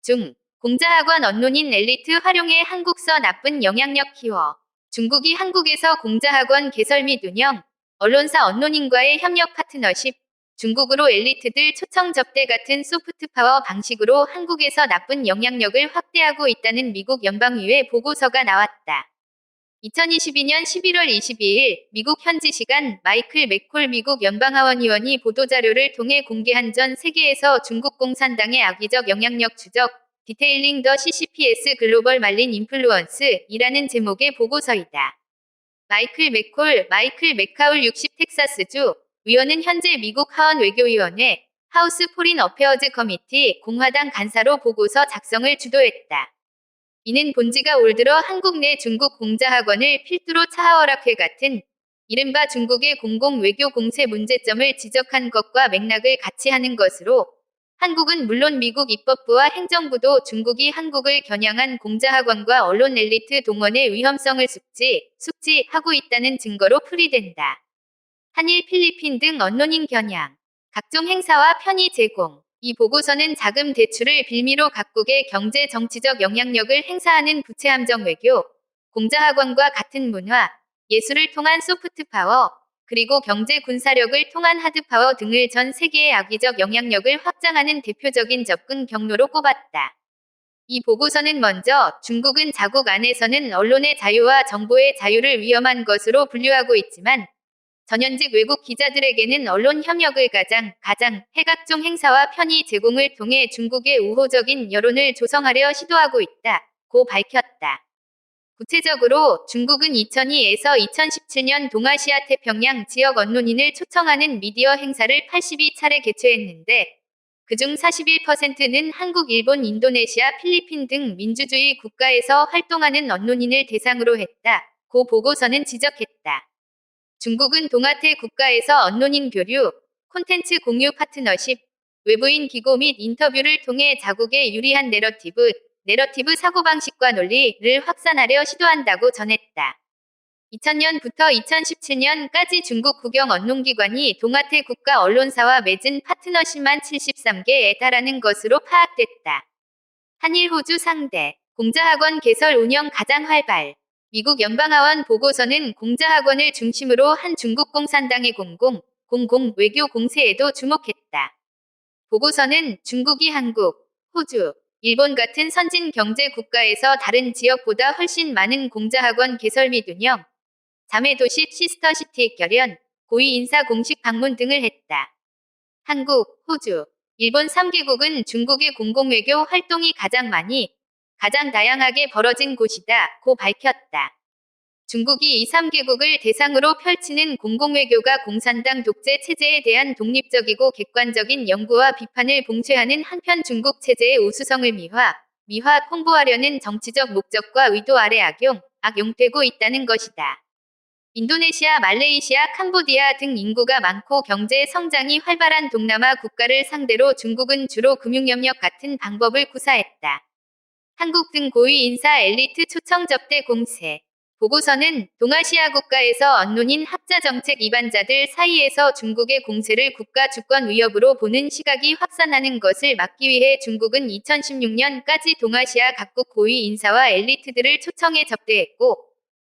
중. 공자학원 언론인 엘리트 활용해 한국서 나쁜 영향력 키워. 중국이 한국에서 공자학원 개설 및 운영, 언론사 언론인과의 협력 파트너십, 중국으로 엘리트들 초청 접대 같은 소프트파워 방식으로 한국에서 나쁜 영향력을 확대하고 있다는 미국 연방의회 보고서가 나왔다. 2022년 11월 22일 미국 현지 시간 마이클 맥콜 미국 연방하원의원이 보도자료를 통해 공개한 전 세계에서 중국 공산당의 악의적 영향력 추적, 디테일링 더 CCPS 글로벌 말린 인플루언스이라는 제목의 보고서이다. 마이클 맥카울 60 텍사스주 의원은 현재 미국 하원 외교위원회 하우스 포린 어페어즈 커미티 공화당 간사로 보고서 작성을 주도했다. 이는 본지가 올 들어 한국 내 중국 공자학원을 필두로 차하월학회 같은 이른바 중국의 공공 외교 공세 문제점을 지적한 것과 맥락을 같이 하는 것으로 한국은 물론 미국 입법부와 행정부도 중국이 한국을 겨냥한 공자학원과 언론 엘리트 동원의 위험성을 숙지하고 있다는 증거로 풀이된다. 한일 필리핀 등 언론인 겨냥, 각종 행사와 편의 제공. 이 보고서는 자금 대출을 빌미로 각국의 경제 정치적 영향력을 행사하는 부채함정 외교, 공자학원과 같은 문화, 예술을 통한 소프트파워, 그리고 경제 군사력을 통한 하드파워 등을 전 세계의 악의적 영향력을 확장하는 대표적인 접근 경로로 꼽았다. 이 보고서는 먼저 중국은 자국 안에서는 언론의 자유와 정보의 자유를 위험한 것으로 분류하고 있지만 전현직 외국 기자들에게는 언론 협력을 가장 해 각종 행사와 편의 제공을 통해 중국의 우호적인 여론을 조성하려 시도하고 있다고 밝혔다. 구체적으로 중국은 2002에서 2017년 동아시아 태평양 지역 언론인을 초청하는 미디어 행사를 82차례 개최했는데 그중 41%는 한국, 일본, 인도네시아, 필리핀 등 민주주의 국가에서 활동하는 언론인을 대상으로 했다고 보고서는 지적했다. 중국은 동아태 국가에서 언론인 교류, 콘텐츠 공유 파트너십, 외부인 기고 및 인터뷰를 통해 자국에 유리한 내러티브 사고방식과 논리를 확산하려 시도한다고 전했다. 2000년부터 2017년까지 중국 국영 언론기관이 동아태 국가 언론사와 맺은 파트너십만 73개에 달하는 것으로 파악됐다. 한일 호주 상대 공자학원 개설 운영 가장 활발. 미국 연방하원 보고서는 공자학원을 중심으로 한 중국 공산당의 공공 외교 공세에도 주목했다. 보고서는 중국이 한국, 호주, 일본 같은 선진 경제 국가에서 다른 지역보다 훨씬 많은 공자학원 개설 및 운영, 자매도시 시스터시티 결연, 고위 인사 공식 방문 등을 했다. 한국, 호주, 일본 3개국은 중국의 공공외교 활동이 가장 많이, 가장 다양하게 벌어진 곳이다고 밝혔다. 중국이 이 3개국을 대상으로 펼치는 공공외교가 공산당 독재 체제에 대한 독립적이고 객관적인 연구와 비판을 봉쇄하는 한편 중국 체제의 우수성을 미화, 홍보하려는 정치적 목적과 의도 아래 악용되고 있다는 것이다. 인도네시아, 말레이시아, 캄보디아 등 인구가 많고 경제 성장이 활발한 동남아 국가를 상대로 중국은 주로 금융협력 같은 방법을 구사했다. 한국 등 고위 인사 엘리트 초청 접대 공세. 보고서는 동아시아 국가에서 언론인 학자 정책 이반자들 사이에서 중국의 공세를 국가 주권 위협으로 보는 시각이 확산하는 것을 막기 위해 중국은 2016년까지 동아시아 각국 고위 인사와 엘리트들을 초청해 접대했고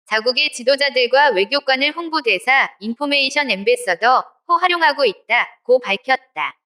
자국의 지도자들과 외교관을 홍보대사, 인포메이션 앰베서더로 활용하고 있다고 밝혔다.